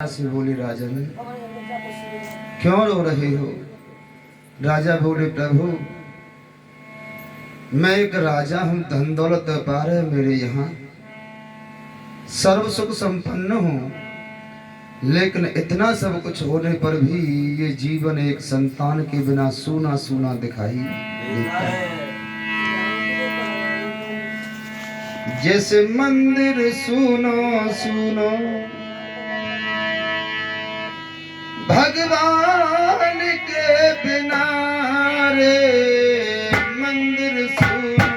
से बोले राजन, क्यों रो रहे हो? राजा बोले प्रभु, मैं एक राजा हूँ, धन दौलत व्यापार है मेरे यहाँ, सर्व सुख संपन्न हूँ, लेकिन इतना सब कुछ होने पर भी ये जीवन एक संतान के बिना सूना सूना दिखाई देता है। जैसे मंदिर सूनो सूनो भगवान के बिना रे, मंदिर सुनो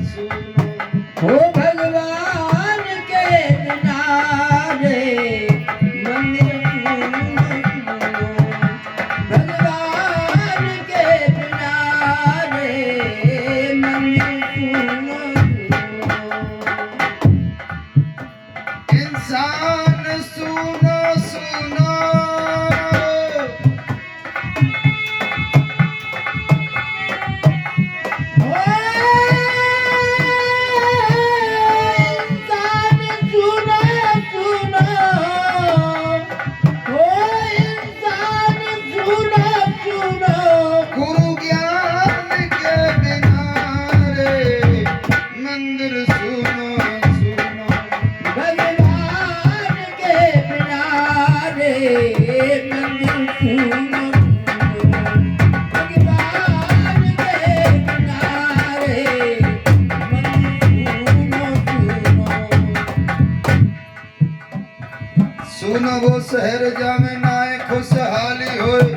सुनो हो भगवान के बिना रे, मंदिर सुनो भगवान के बिना रे, मंदिर सुनो इंसान सुनो सुनो सुनो वो शहर जामे नाए खुशहाली होए,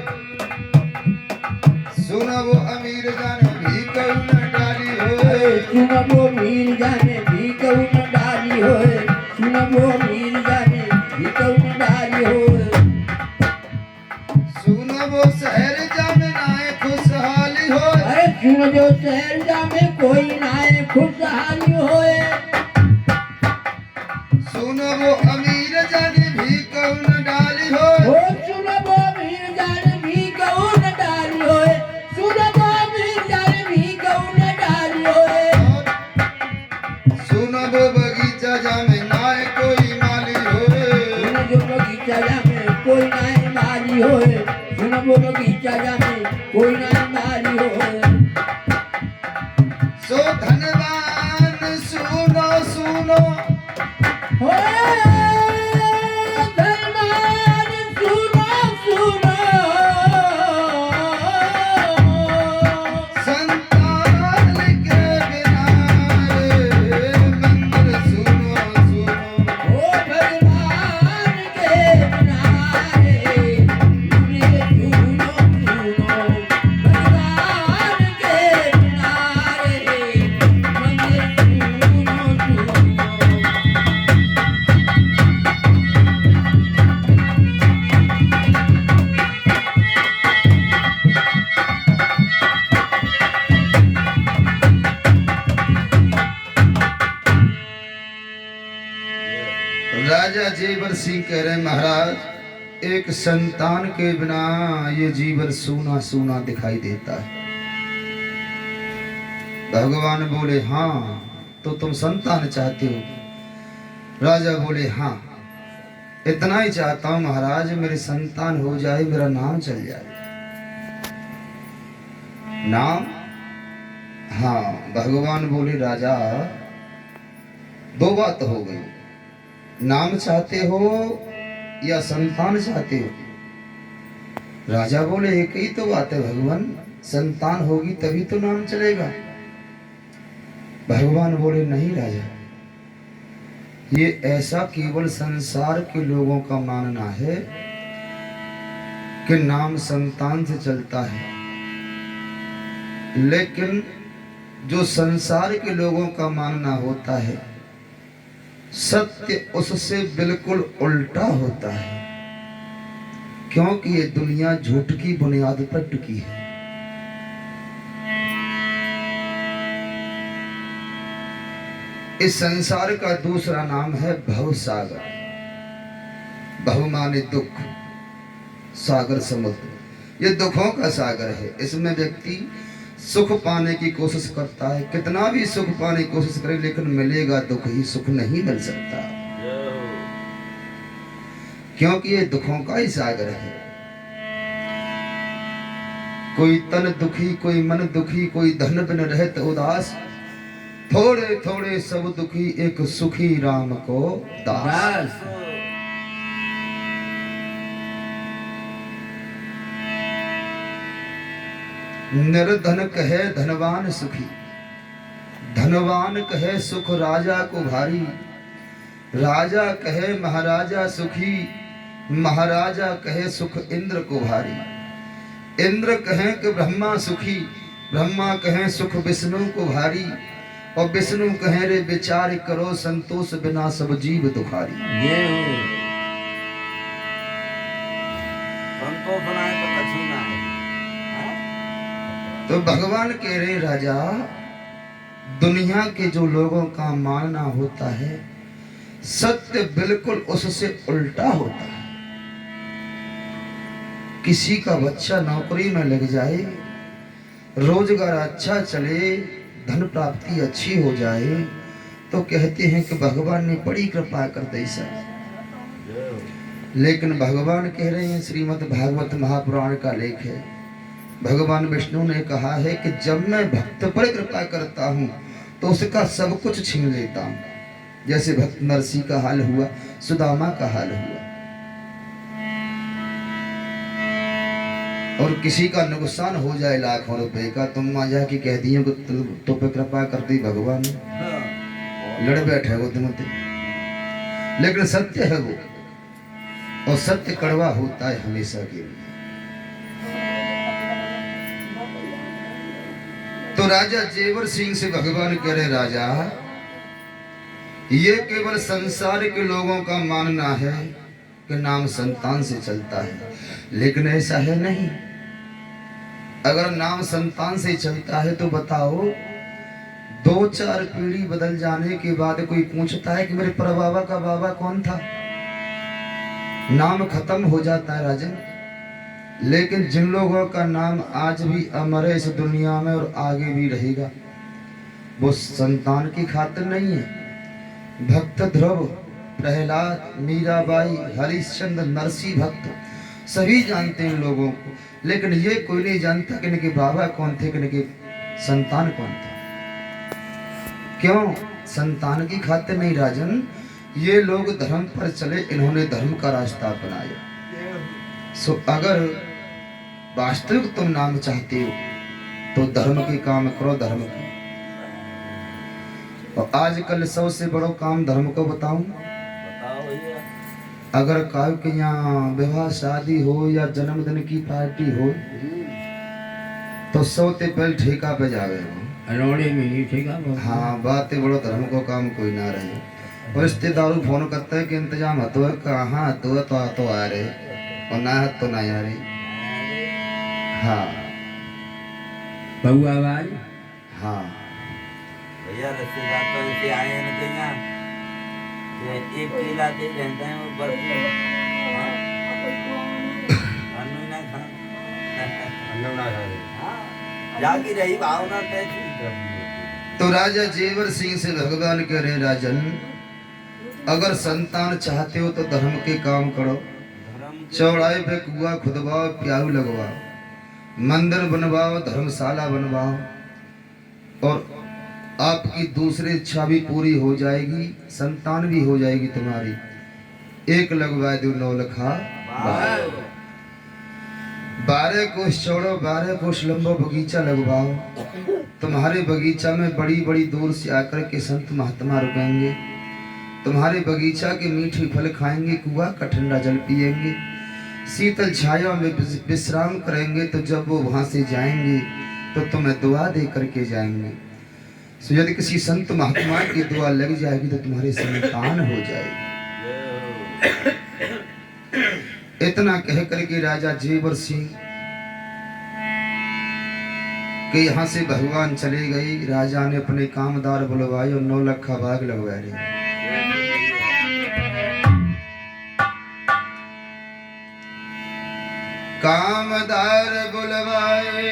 सुनो वो अमीर जाने भी कहू न डाली होए, सुनो वो मीर जाने भी कहू न डाली होए, सुनो वो मीर जाने भी कहू न डाली होए, सुनो वो शहर जामे नाए खुशहाली होए, अरे सुनो जो शहर जामे कोई नाए खुशहाली होए, सुनो वो अमीर जाने भी कहू न डाली होए, हो सुनो वो मीर जाने भी कहू न डाली होए, सुनो वो मीर जाने भी कहू न डाली होए, सुनो वो बगीचा जामे नाए कोई माली होए, सुनो जो बगीचा जामे कोई नाए माली होए, सुनो वो बगीचा जामे कोई नाए माली होए, सो धनवान सुनो सुनो हो धनवान सुनो सुनो, संतान के बिना रे, मंदिर सुनो सुनो हो भगवान के बिना रे, मंदिर सुनो सुनो, भगवान के बिना रे, मंदिर सुनो सुनो। राजा जेवर सिंह कह रहे महाराज, एक संतान के बिना ये जीवन सूना सूना दिखाई देता है। भगवान बोले हाँ, तो तुम संतान चाहते हो? राजा बोले हाँ, इतना ही चाहता हूं महाराज, मेरे संतान हो जाए, मेरा नाम चल जाए। नाम? हाँ। भगवान बोले राजा, दो बात हो गई, नाम चाहते हो या संतान चाहते हो? राजा बोले एक ही तो बात है भगवान, संतान होगी तभी तो नाम चलेगा। भगवान बोले नहीं राजा, ये ऐसा केवल संसार के लोगों का मानना है कि नाम संतान से चलता है, लेकिन जो संसार के लोगों का मानना होता है, सत्य उससे बिल्कुल उल्टा होता है, क्योंकि ये दुनिया झूठ की बुनियाद पर टिकी है। इस संसार का दूसरा नाम है भवसागर। भव माने दुख, सागर समुद्र, ये दुखों का सागर है। इसमें व्यक्ति सुख पाने की कोशिश करता है, कितना भी सुख पाने की कोशिश करे, लेकिन मिलेगा दुख ही, सुख नहीं मिल सकता। क्योंकि ये दुखों का ही सागर है। कोई तन दुखी, कोई मन दुखी, कोई धन बिन रहत उदास, थोड़े थोड़े सब दुखी, एक सुखी राम को दास। निर्धन कहे धनवान सुखी, धनवान कहे सुख राजा को भारी, राजा कहे महाराजा सुखी, महाराजा कहे सुख इंद्र को भारी, इंद्र कहे कि ब्रह्मा सुखी, ब्रह्मा कहे सुख विष्णु को भारी, और विष्णु कहे रे विचार करो संतोष बिना सब जीव दुखारी। संतोष ना है तो कछु ना है। तो भगवान कह रहे राजा, दुनिया के जो लोगों का मानना होता है सत्य बिल्कुल उससे उल्टा होता है। किसी का बच्चा नौकरी में लग जाए, रोजगार अच्छा चले, धन प्राप्ति अच्छी हो जाए, तो कहते हैं कि भगवान ने बड़ी कृपा कर दी सर। लेकिन भगवान कह रहे हैं, श्रीमद् भागवत महापुराण का लेख है, भगवान विष्णु ने कहा है कि जब मैं भक्त पर कृपा करता हूं तो उसका सब कुछ छीन लेता हूं। जैसे भक्त नरसी का हाल हुआ, सुदामा का हाल हुआ। और किसी का नुकसान हो जाए लाखों रुपए का, तुम मां जाके कह दियो कि तो पे कृपा कर दी भगवान, लड़ बैठे वो तुमते। लेकिन सत्य है वो, और सत्य कड़वा होता है हमेशा के लिए। तो राजा जेवर सिंह से भगवान कह रहे, राजा ये केवल संसार के लोगों का मानना है कि नाम संतान से चलता है, लेकिन ऐसा है नहीं। अगर नाम संतान से चलता है तो बताओ, 2-4 पीढ़ी बदल जाने के बाद कोई पूछता है कि मेरे परबाबा का बाबा कौन था, नाम खत्म हो जाता है राजन। लेकिन जिन लोगों का नाम आज भी अमर है इस दुनिया में और आगे भी रहेगा, वो संतान की खातिर नहीं है। भक्त ध्रुव, प्रहलाद, मीराबाई, हरिश्चंद्र, नरसी भक्त सभी जानते हैं लोगों को, लेकिन ये कोई नहीं जानता कि इनके बाबा कौन थे, कि इनके संतान कौन थे। क्यों? संतान की खातिर नहीं राजन, ये लोग धर्म पर चले, इन्होंने धर्म का रास्ता अपनाया। सो अगर वास्तविक तुम नाम चाहते हो तो धर्म के काम करो, धर्म के। और आजकल सबसे बड़ो काम धर्म को बताऊं, अगर काल के यहाँ विवाह शादी हो या जन्मदिन की पार्टी हो तो सौते पहले ठेका पे जावे हो, ठेका। हाँ, बात बड़ो धर्म को काम कोई ना रहे। और रिश्तेदार फोन करते हैं कि इंतजाम हतो है, कहाँ हतो है, तो आ रहे, और ना हत तो ना आ रही। हाँ बहुआ आवाज, हाँ भैया रिश्तेदार तो ऐसे आए हैं कि यहाँ कि एक केला दे देते हैं और बर्फी अन्नू ना खा, अन्नू ना खा, जागी रही भावना तैसी। तो राजा जेवर सिंह से भगवान कह रहे, राजन अगर संतान चाहते हो तो धर्म के काम करो, चौड़ाई पे कुआं खुदवाओ, प्याऊ लगवाओ, मंदिर बनवाओ, धर्मशाला बनवाओ, और आपकी दूसरी इच्छा भी पूरी हो जाएगी, संतान भी हो जाएगी तुम्हारी। एक लगवा दो 9 लखा 12 कोस चौड़ो, 12 कोस लंबो बगीचा लगवाओ। तुम्हारे बगीचा में बड़ी बड़ी दूर से आकर के संत महात्मा रुकेंगे, तुम्हारे बगीचा के मीठे फल खाएंगे, कुआं का ठंडा जल पिएंगे, शीतल छाया में विश्राम करेंगे। तो जब वो वहां से जाएंगे तो तुम्हें दुआ दे करके जाएंगे। तो यदि किसी संत महात्मा की दुआ लग जाएगी तो तुम्हारी संतान हो जाएगी। इतना कह करके राजा जेवर सिंह के यहाँ से भगवान चले गए। राजा ने अपने कामदार बुलवाए और 9 लखा भाग लगवा रहे। कामदार बुलवाए,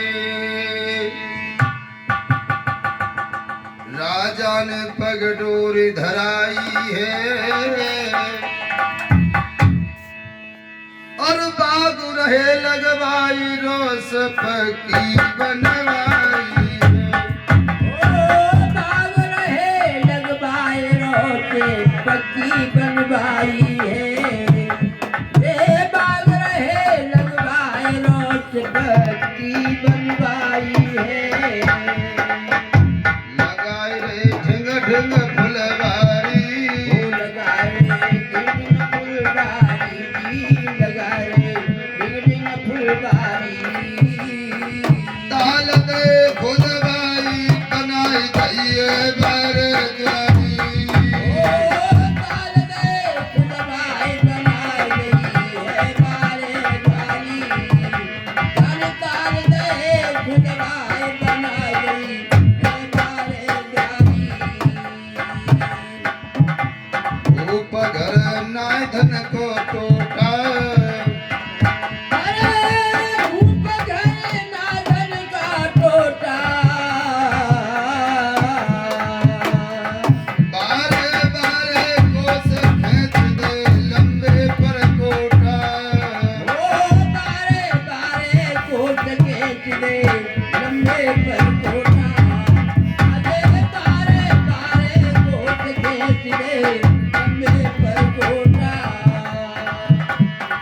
राजा ने पगडोरी धराई है, और बाग रहे लगवाई रोस पकी बनवाई बाग रहे लगवाए रोते पक्की बनवाई है बाग रहे लगवाए रोत पक्की बनवाई है लगाए रे ढिंग ढिंग फुलवारी ताल दे खुदवाई बनाई दइए बर द्वारी उपघर नाय धन को टोटा बारे बारे कोस खेच दे लंबे पर कोटा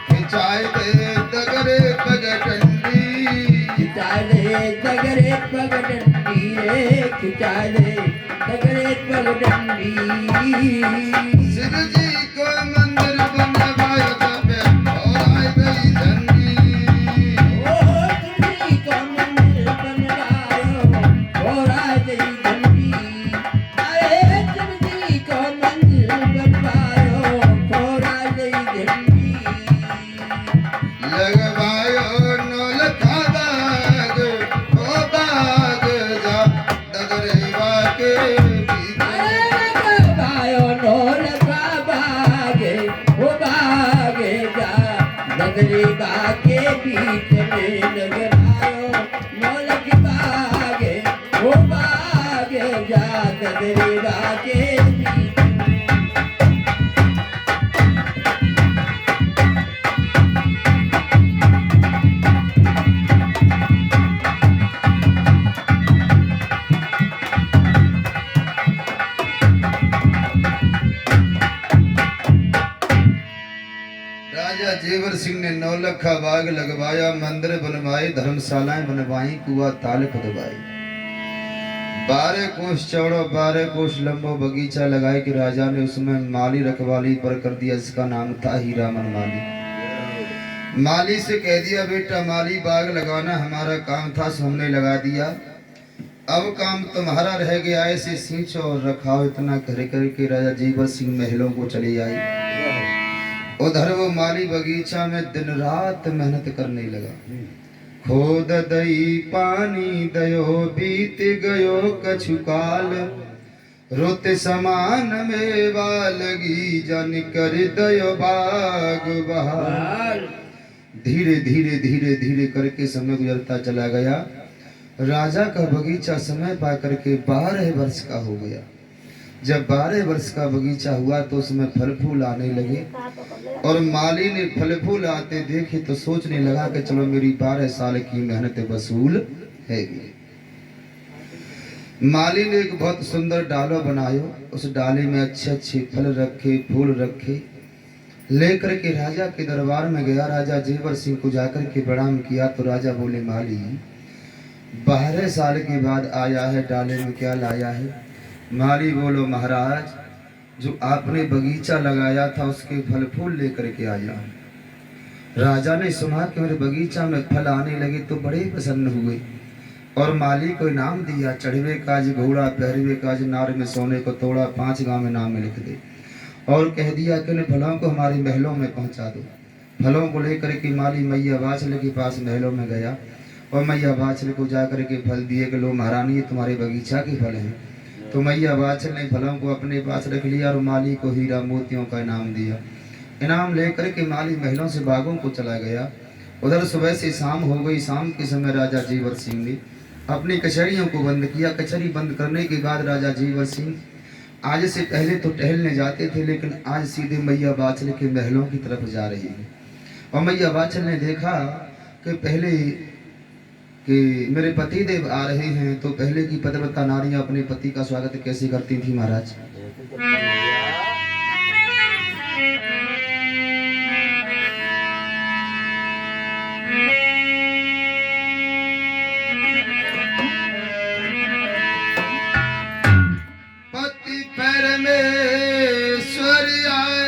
खिंचाए दे दगरे पगडंडी दगरे पगडंडी खिंचाए दगरे पगडंडी सिर जी को मंदिर बनवाया तबे और आए गई झंडी लगवायो नौलखा बाग ओ बाग जा दगरे वाके के बीच में लगरायो नौलख बागे वो बागे जा दगरेगा के बीच राजा जेवर सिंह ने नौलखा बाग लगवाया मंदिर बनवाए धर्मशालाएं बनवाई कुआ ताल खुदवाई 12 कोस चौड़ा 12 कोस लंबो बगीचा लगाए कि राजा ने उसमें माली रखवाली पर कर दिया जिसका नाम था हीरामन माली माली से कह दिया बेटा माली बाग लगाना हमारा काम था सो हमने लगा दिया अब काम तुम्हारा रह गया ऐसे सींचो और रखाओ इतना करे करके राजा जेवर सिंह महलों को चले आई उधर वो माली बगीचा में दिन रात मेहनत करने लगा खोद दई पानी दयो बीत गयो कछु काल रोते समान मेवा लगी जन कर दयो बाग बहार धीरे धीरे धीरे धीरे करके समय गुजरता चला गया राजा का बगीचा समय पा करके 12 वर्ष का हो गया जब 12 वर्ष का बगीचा हुआ तो उसमें फल फूल आने लगे और माली ने फल फूल आते देखे तो सोचने लगा कि चलो मेरी 12 साल की मेहनत वसूल है। माली ने एक बहुत सुंदर डालो बनायो उस डाले में अच्छे अच्छे फल रखे फूल रखे लेकर के राजा के दरबार में गया राजा जेवर सिंह को जाकर के प्रणाम किया तो राजा बोले माली 12 साल के बाद आया है डाले में क्या लाया है माली बोलो महाराज जो आपने बगीचा लगाया था उसके फल फूल लेकर के आया राजा ने सुना कि मेरे बगीचा में फल आने लगे तो बड़े प्रसन्न हुए और माली को इनाम दिया चढ़वे काज घोड़ा पहरवे काज नार में सोने को तोड़ा 5 गांव में नाम में लिख दे और कह दिया कि फलों को हमारे महलों में पहुंचा दो फलों को लेकर के माली मैया बाछले के पास महलों में गया और मैया बाछले को जाकर के फल दिए कि लो महारानी तुम्हारे बगीचा के फल हैं तो मैया बाछल ने फलों को अपने पास रख लिया और माली को हीरा मोतियों का इनाम दिया इनाम लेकर के माली महलों से बागों को चला गया उधर सुबह से शाम हो गई शाम के समय राजा जेवर सिंह ने अपनी कचहरियों को बंद किया कचहरी बंद करने के बाद राजा जेवर सिंह आज से पहले तो टहलने जाते थे लेकिन आज सीधे मैया बाछल के महलों की तरफ जा रहे हैं और मैया वाचल ने देखा कि पहले कि मेरे पति देव आ रहे हैं, तो पहले की पतिव्रता नारियां अपने पति का स्वागत कैसे करती थी महाराज? पति परमेश्वर आए।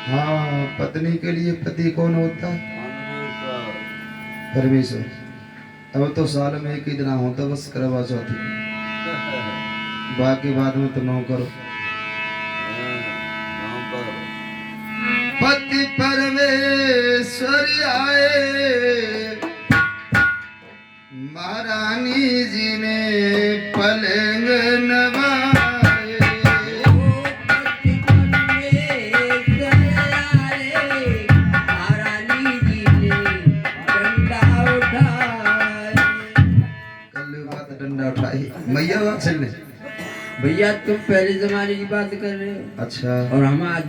हाँ, पत्नी के लिए पति कौन होता है? परमेश्वर। अब तो साल में एक ही दिन होता बस करवा चौथी, बाकी बाद में तो नौ करो। पति परमेश्वर आए, महारानी जी ने पलंग नवाए। पति परमेश्वर आए, महारानी जी ने डंडा उठाए। कल बात डंडा उठाई मैया वाचल ने। भैया तुम पहले जमाने की बात कर रहे हो अच्छा, और हम आज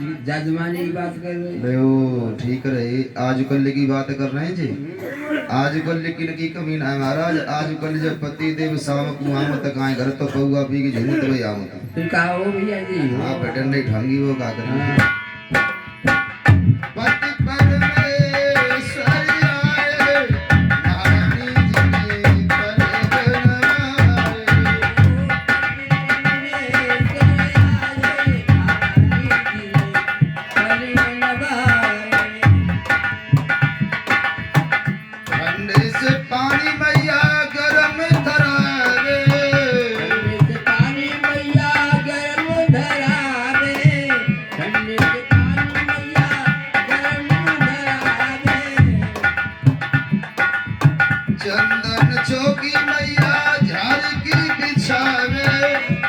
जमाने की बात कर रहे हैं। ले ओ ठीक रहे, आज कल की बात कर रहे हैं जी। आज कल लेकिन की कमी ना है महाराज। आज कल जब पति देव शाम को आम तक आए घर तो पौआ पी के झूमत भाई आम तक। फिर कहा हो भैया जी? हाँ बेटन नहीं ढंगी वो का करेंगे। पति परमेश्वर आए, महारानी जी ने पलंग नवाए। ठंडे से पानी मैया गरम धरावे। पानी मैया गरम धरावे, ठंडे से पानी मैया गरम धरावे। चंदन चौकी मैया झाड़ की बिछावे।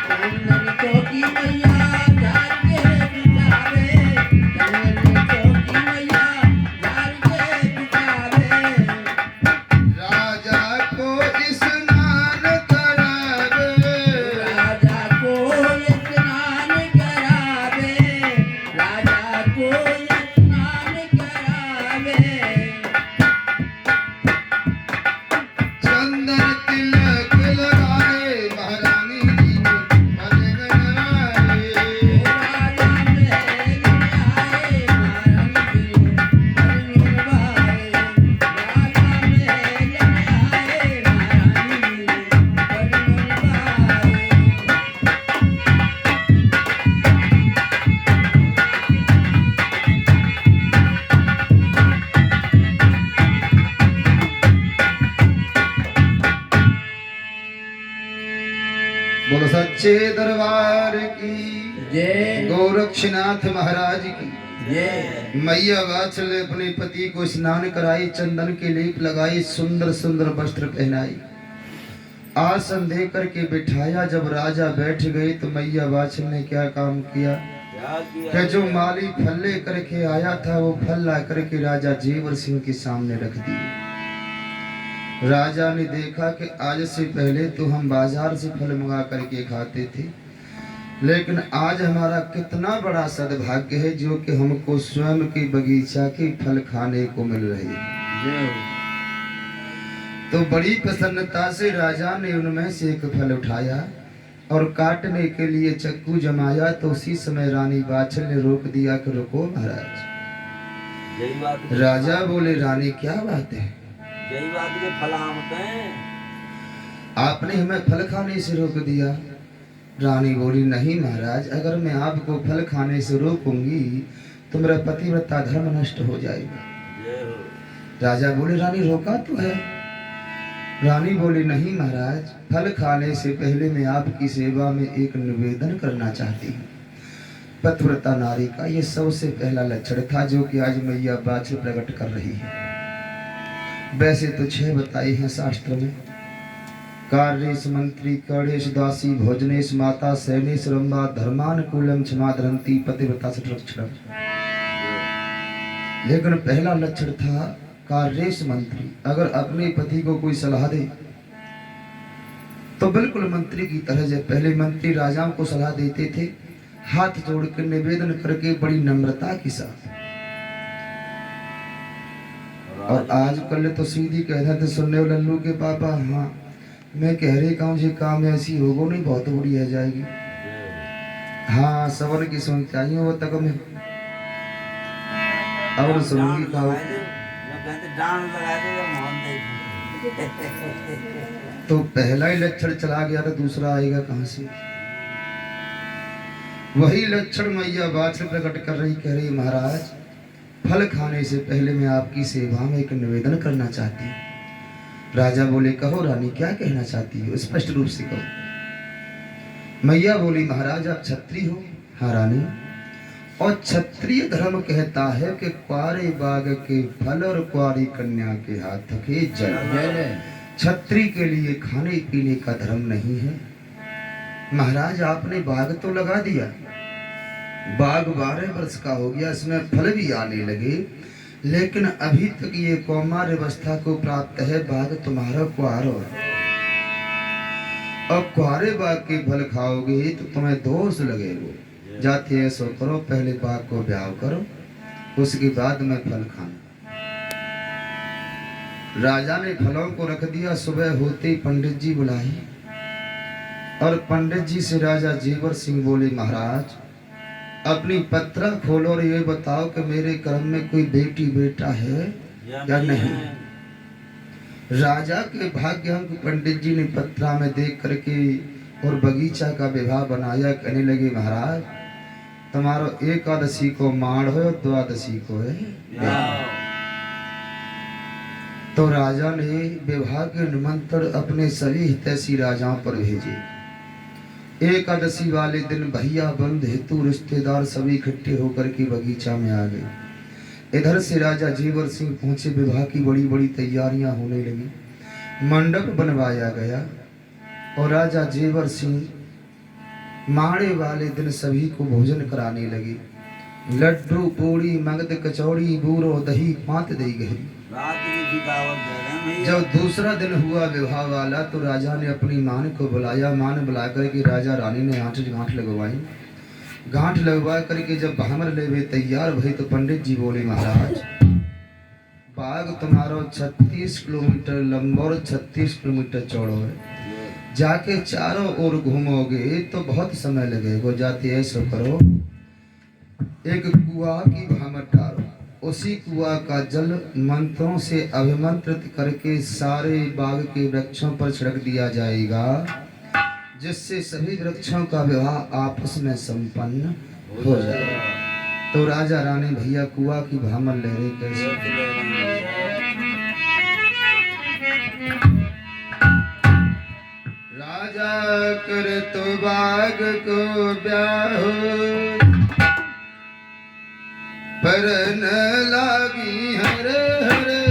चंदन चौकी मैया झाड़ के बिछावे, चंदन चौकी मैया झाड़ के बिछावे। राजा को स्नान करावे। राजा को स्नान करावे, राजा को स्नान करावे। चंदन तिलक लगाए, महारानी जी ने पलंग नवाए। राजा महल में आए, महारानी जी ने पलंग नवाए। राजा महल में आए, महारानी जी ने पलंग नवाए। बोलो सच्चे दरबार की जय गोरक्षनाथ महाराज की। जय। मैया वात्सल ने अपने पति को स्नान कराई, चंदन के लेप लगाई, सुंदर सुंदर वस्त्र पहनाई, आसन दे करके बिठाया। जब राजा बैठ गए तो मैया वात्सल ने क्या काम किया कि जो माली फल ले करके आया था वो फल ला करके राजा जेवर सिंह के सामने रख दिए। राजा ने देखा कि आज से पहले तो हम बाजार से फल मंगा करके खाते थे, लेकिन आज हमारा कितना बड़ा सद्भाग्य है जो कि हमको स्वयं के बगीचा के फल खाने को मिल रहे हैं। तो बड़ी प्रसन्नता से राजा ने उनमें से एक फल उठाया और काटने के लिए चक्कू जमाया। तो उसी समय रानी वात्सल ने रोक दिया कि रुको महाराज। यही बात राजा बोले रानी क्या बात है, यही बात के फलामत हैं। आपने हमें फल खाने से रोक दिया। रानी बोली नहीं महाराज, अगर मैं आपको फल खाने से रोकूंगी तो मेरा पतिव्रता धर्म नष्ट हो जाएगा। जय हो। राजा बोले रानी रोका तो है। रानी बोली नहीं महाराज, फल खाने से पहले मैं आपकी सेवा में एक निवेदन करना चाहती हूँ। पतिव्रता नारी का ये सबसे पहला लक्षण था जो कि आज मैया वात्सल प्रकट कर रही है। वैसे तो 6 बताए हैं शास्त्र में, कार्येश मंत्री, कर्णेश दासी, भोजनेश माता, सैनेश रंभा, धर्मानुकूलम क्षमा धरंती, पतिव्रता संरक्षणम। लेकिन पहला लक्षण था कार्येश मंत्री। अगर अपने पति को कोई सलाह दे तो बिल्कुल मंत्री की तरह, जब पहले मंत्री राजाओं को सलाह देते थे हाथ जोड़ के निवेदन करके बड़ी नम्रता के साथ। और आजकल तो सीधी कहते थे सुनने हो लल्लू के पापा, हाँ मैं कह रही कहूँ जी काम ऐसी होगो नहीं बहुत बुरी है जाएगी। हाँ सबर की सुन चाहिए वो तक में और सुनूंगी कहा तो पहला ही लक्षण चला गया तो दूसरा आएगा कहां से। वही लक्षण मैया बात से प्रकट कर रही, कह रही महाराज फल खाने से पहले मैं आपकी सेवा में एक निवेदन करना चाहती हूँ। राजा बोले कहो रानी क्या कहना चाहती हो, स्पष्ट रूप से कहो। मैया बोली महाराज आप क्षत्रिय हो। हाँ रानी, और क्षत्रिय धर्म कहता है कि क्वारे बाग के फल और क्वारी कन्या के हाथ के जल क्षत्रिय के लिए खाने पीने का धर्म नहीं है। महाराज आपने बाग तो लगा दिया, बाग 12 वर्ष का हो गया, इसमें फल भी आने लगे, लेकिन अभी तक ये कौमार अवस्था को प्राप्त है। बाग तुम्हारा क्वार और क्वारे बाग के फल खाओगे तो तुम्हें दोष लगेगा। जाते ऐसो करो पहले बाग को ब्याह करो, उसके बाद में फल खाना। राजा ने फलों को रख दिया। सुबह होते ही पंडित जी बुलाए और पंडित जी से राजा जेवर सिंह बोले महाराज अपनी पत्रा खोलो और ये बताओ कि मेरे कर्म में कोई बेटी बेटा है या नहीं। राजा के भाग्य अंक पंडित जी ने पत्रा में देख करके और बगीचा का विवाह बनाया। कहने लगे महाराज तुम्हारो एकादशी को माण हो, द्वादशी को है। तो राजा ने विवाह के निमंत्रण अपने सभी हितैषी राजाओं पर भेजे। एकादशी वाले दिन भैया बंद हेतु रिश्तेदार सभी इकट्ठे होकर के बगीचा में आ गए। इधर से राजा जेवर सिंह पहुंचे। विवाह की बड़ी बड़ी तैयारियां होने लगी, मंडप बनवाया गया और राजा जेवर सिंह माणे वाले दिन सभी को भोजन कराने लगे। लड्डू पूड़ी मगध कचौड़ी बूरो दही पात दी गई। जब दूसरा दिन हुआ विवाह वाला तो राजा ने अपनी मान को बुलाया। मान बुला करके राजा रानी ने गांठ लगवाई। गांठ लगवा करके जब भामर लेवे तैयार भई तो पंडित जी बोले महाराज बाग तुम्हारा 36 किलोमीटर लंबा और 36 किलोमीटर चौड़ा है। जाके चारों ओर घूमोगे तो बहुत समय लगेगा। जाते ऐसा करो एक कुआ की भामर डालो, उसी कुआ का जल मंत्रों से अभिमंत्रित करके सारे बाग के वृक्षों पर छिड़क दिया जाएगा, जिससे सभी वृक्षों का विवाह आपस में संपन्न हो जाए। तो राजा रानी भैया कुआ की भामर ले रहे कैसे। राजा कर तो बाग को ब्याह पर न लागी हरे हरे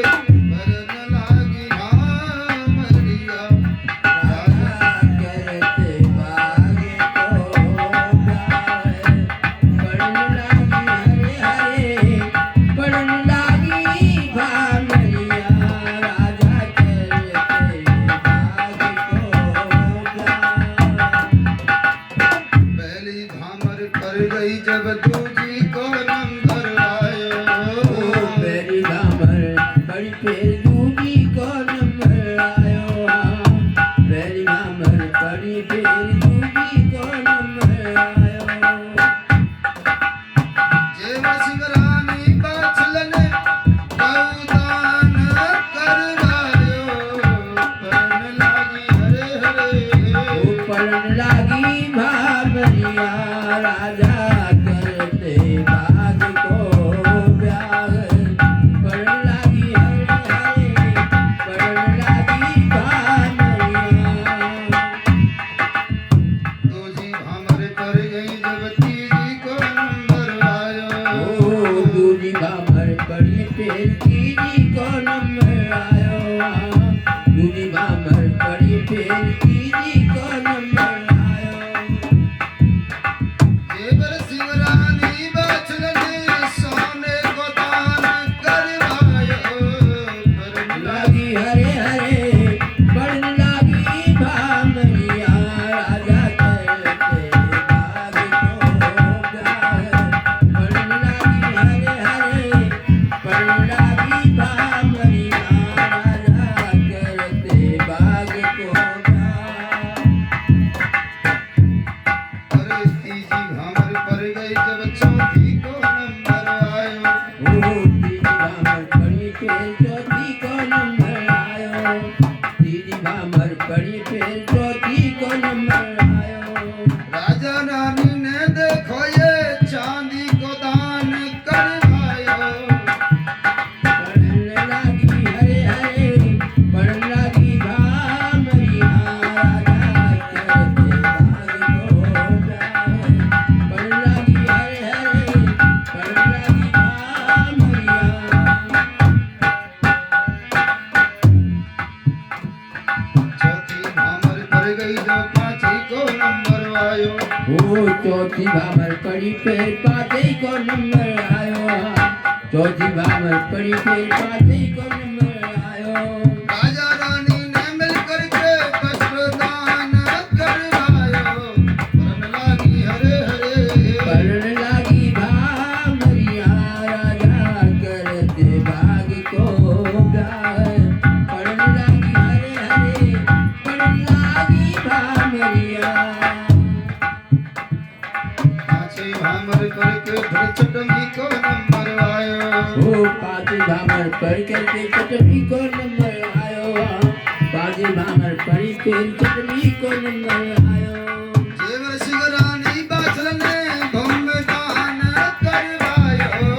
पर न लागी भामरिया। राजा करते बाग को ब्याह पड़न लागी हरे हरे पड़न लागी भामरिया। राजा करते बाग को ब्याह पहली भामर पर गई जब दूजी को नंबर आयो। पहली भामर पड़ी फिर दूजी को नंबर आयो। पहली भामर पड़ी फिर दूजी को नंबर आयो। जेवर सिंह रानी बाछलन गौदान करवायो पड़न लागी हरे हरे। पड़न लागी भामरिया। राजा करते बाग को ब्याह पड़न लागी हरे हरे पड़न लागी भामरिया। दूजी भामर पर गई जब तीजी को नंबर आयो। चौथी भामर पड़ी फिर पाते को नंबर आयो चौथी भामर पड़ी फिर पाते को नंबर आयो राजा रानी ने मिल करके वस्त्रदान करवायो परण लागी हरे हरे परण लागी भामरिया राजा करते भाग को गाय परण लागी हरे हरे परण लागी भामरिया पांचे भामर करके फिर चटमी को नंबर आयो ओ पाँच भामर पढ़ करके चटनी को नंबर आयो पाँच भामर पढ़ी फिर चटनी को नंबर आयो जेवर सिंह रानी बाछल ने घूमदान करवायो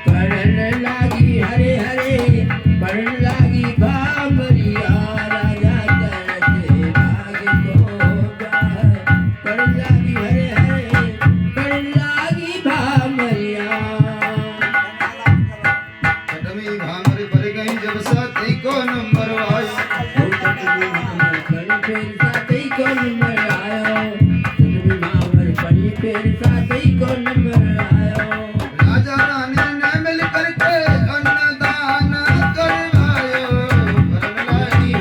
पढ़न लागी हरे हरे पढ़न लागी भामरिया राजा करते भाग को गाय पढ़न लागी हरे हरे पढ़न लागी भामरिया चटमी भामर पर गई जब साथी को नंबर आयो राजा रानी ने मिल करके अन्नदान करवायो परण लागी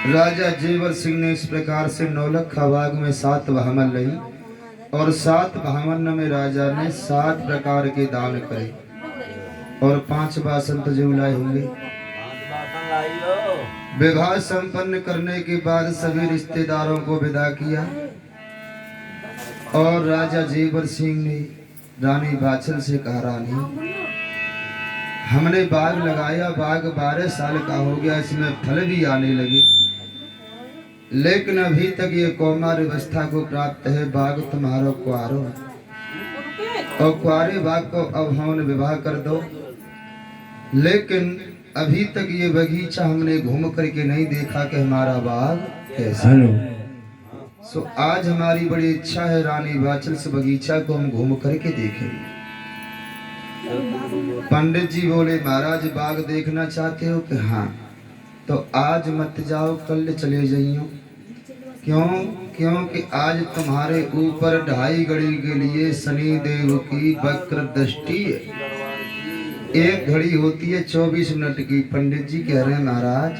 राजा जेवर सिंह ने इस प्रकार से नौलखा बाग में 7 भामर लई और 7 भामर में राजा ने 7 प्रकार के दान करे और 5 बासंत जो लाए होंगे। 5 बासन लाइयो विवाह संपन्न करने के बाद सभी रिश्तेदारों को विदा किया और राजा जेवर सिंह ने रानी बाछल से कहा, रानी हमने बाग लगाया, बाग 12 साल का हो गया, इसमें फल भी आने लगे, लेकिन अभी तक ये कौमार अवस्था को प्राप्त है। बाग तुम्हारा कुआरो है और कुआरे बाग को अब हमने विवाह कर दो, लेकिन अभी तक ये बगीचा हमने घूम करके नहीं देखा कि हमारा बाग कैसा है। सो आज हमारी बड़ी इच्छा है रानी बाछल से बगीचा को हम घूम करके देखेंगे। पंडित जी बोले, महाराज बाग देखना चाहते हो कि हाँ, तो आज मत जाओ, कल चले जाइयो। क्यों? क्योंकि आज तुम्हारे ऊपर 2.5 घड़ी के लिए शनि देव की वक्र दृष्टि है। 1 घड़ी होती है 24 मिनट की। पंडित जी कह रहे हैं, महाराज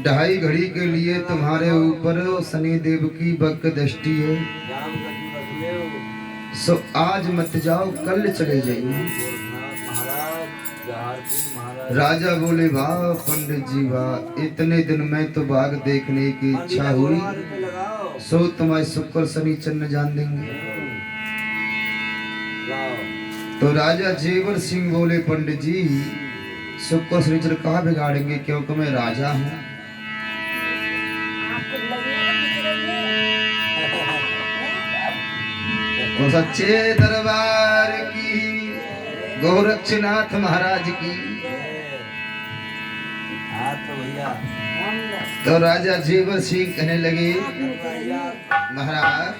2.5 घड़ी के लिए तुम्हारे ऊपर शनि देव की वक्र दृष्टि है, सो आज मत जाओ, कल चले जाइए। राजा बोले, वाह पंडित जी वाह, इतने दिन में तो बाग देखने की इच्छा हुई, सो तुम्हारे शुक्र शनि चंद्र जान देंगे। तो राजा जेवर सिंह बोले, पंडित जी शुक्र शनिचर कहाँ बिगाड़ेंगे, क्योंकि मैं राजा हूँ। तो सच्चे दरबार की गोरक्षनाथ महाराज की। तो राजा जेवर सिंह कहने लगे, महाराज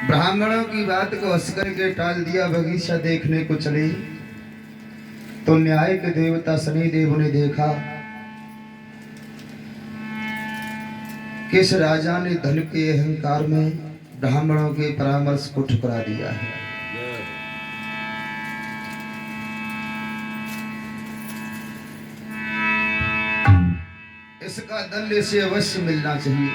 ब्राह्मणों की बात को हंस करके टाल दिया, बगीचा देखने को चले। तो न्याय के देवता शनि देव ने देखा किस राजा ने धन के अहंकार में ब्राह्मणों के परामर्श को ठुकरा दिया है। इसका दंड इसे अवश्य मिलना चाहिए।